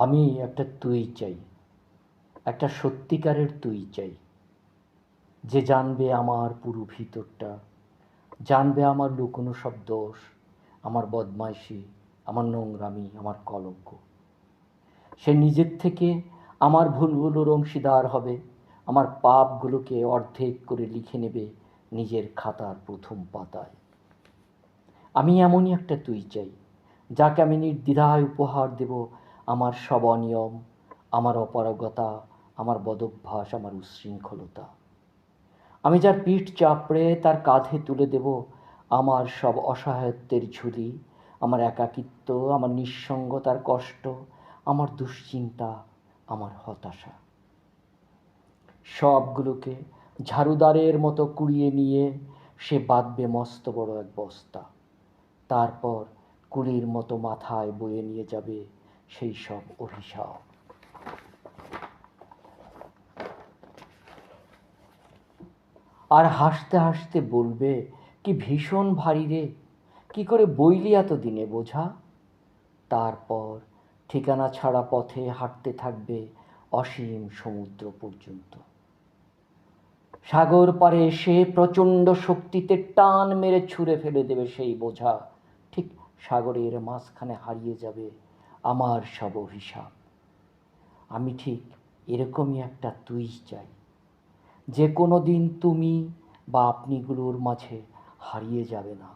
আমি একটা তুই চাই, একটা সত্যিকারের তুই চাই, যে জানবে আমার পুরো ভিতরটা, জানবে আমার লুকোনো সব দোষ, আমার বদমাইশি, আমার নোংরামি, আমার কলঙ্ক। সে নিজের থেকে আমার ভুলগুলোর অংশীদার হবে, আমার পাপগুলোকে অর্ধেক করে লিখে নেবে নিজের খাতার প্রথম পাতায়। আমি এমনই একটা তুই চাই, যাকে আমি নির্দ্বিধায় উপহার দেব আমার সব অনিয়ম, আমার অপারগতা, আমার বদভ্যাস, আমার উচ্ছৃঙ্খলতা। আমি যার পিঠ চাপড়ে তার কাঁধে তুলে দেব আমার সব অসহায়ত্বের ঝুলি, আমার একাকিত্ব, আমার নিঃসঙ্গতার কষ্ট, আমার দুশ্চিন্তা, আমার হতাশা। সবগুলোকে ঝাড়ুদারের মতো কুড়িয়ে নিয়ে সে বাঁধবে মস্ত বড় এক বস্তা। তারপর কুলির মতো মাথায় বয়ে নিয়ে যাবে সেই সব অভিশাপ। আর হাসতে হাসতে বলবে, কি ভীষণ ভারী রে, কি করে বইলি এতদিনে বোঝা। তারপর ঠিকানা ছাড়া পথে হাঁটতে থাকবে অসীম সমুদ্র পর্যন্ত। সাগর পাড়ে এসে প্রচণ্ড শক্তিতে টান মেরে ছুঁড়ে ফেলে দেবে সেই বোঝা। ঠিক সাগরের মাঝখানে হারিয়ে যাবে আমার সব অভিশাপ। আমি ঠিক এরকমই একটা তুই চাই, যে কোনো দিন তুমি বা আপনিগুলোর মাঝে হারিয়ে যাবে না।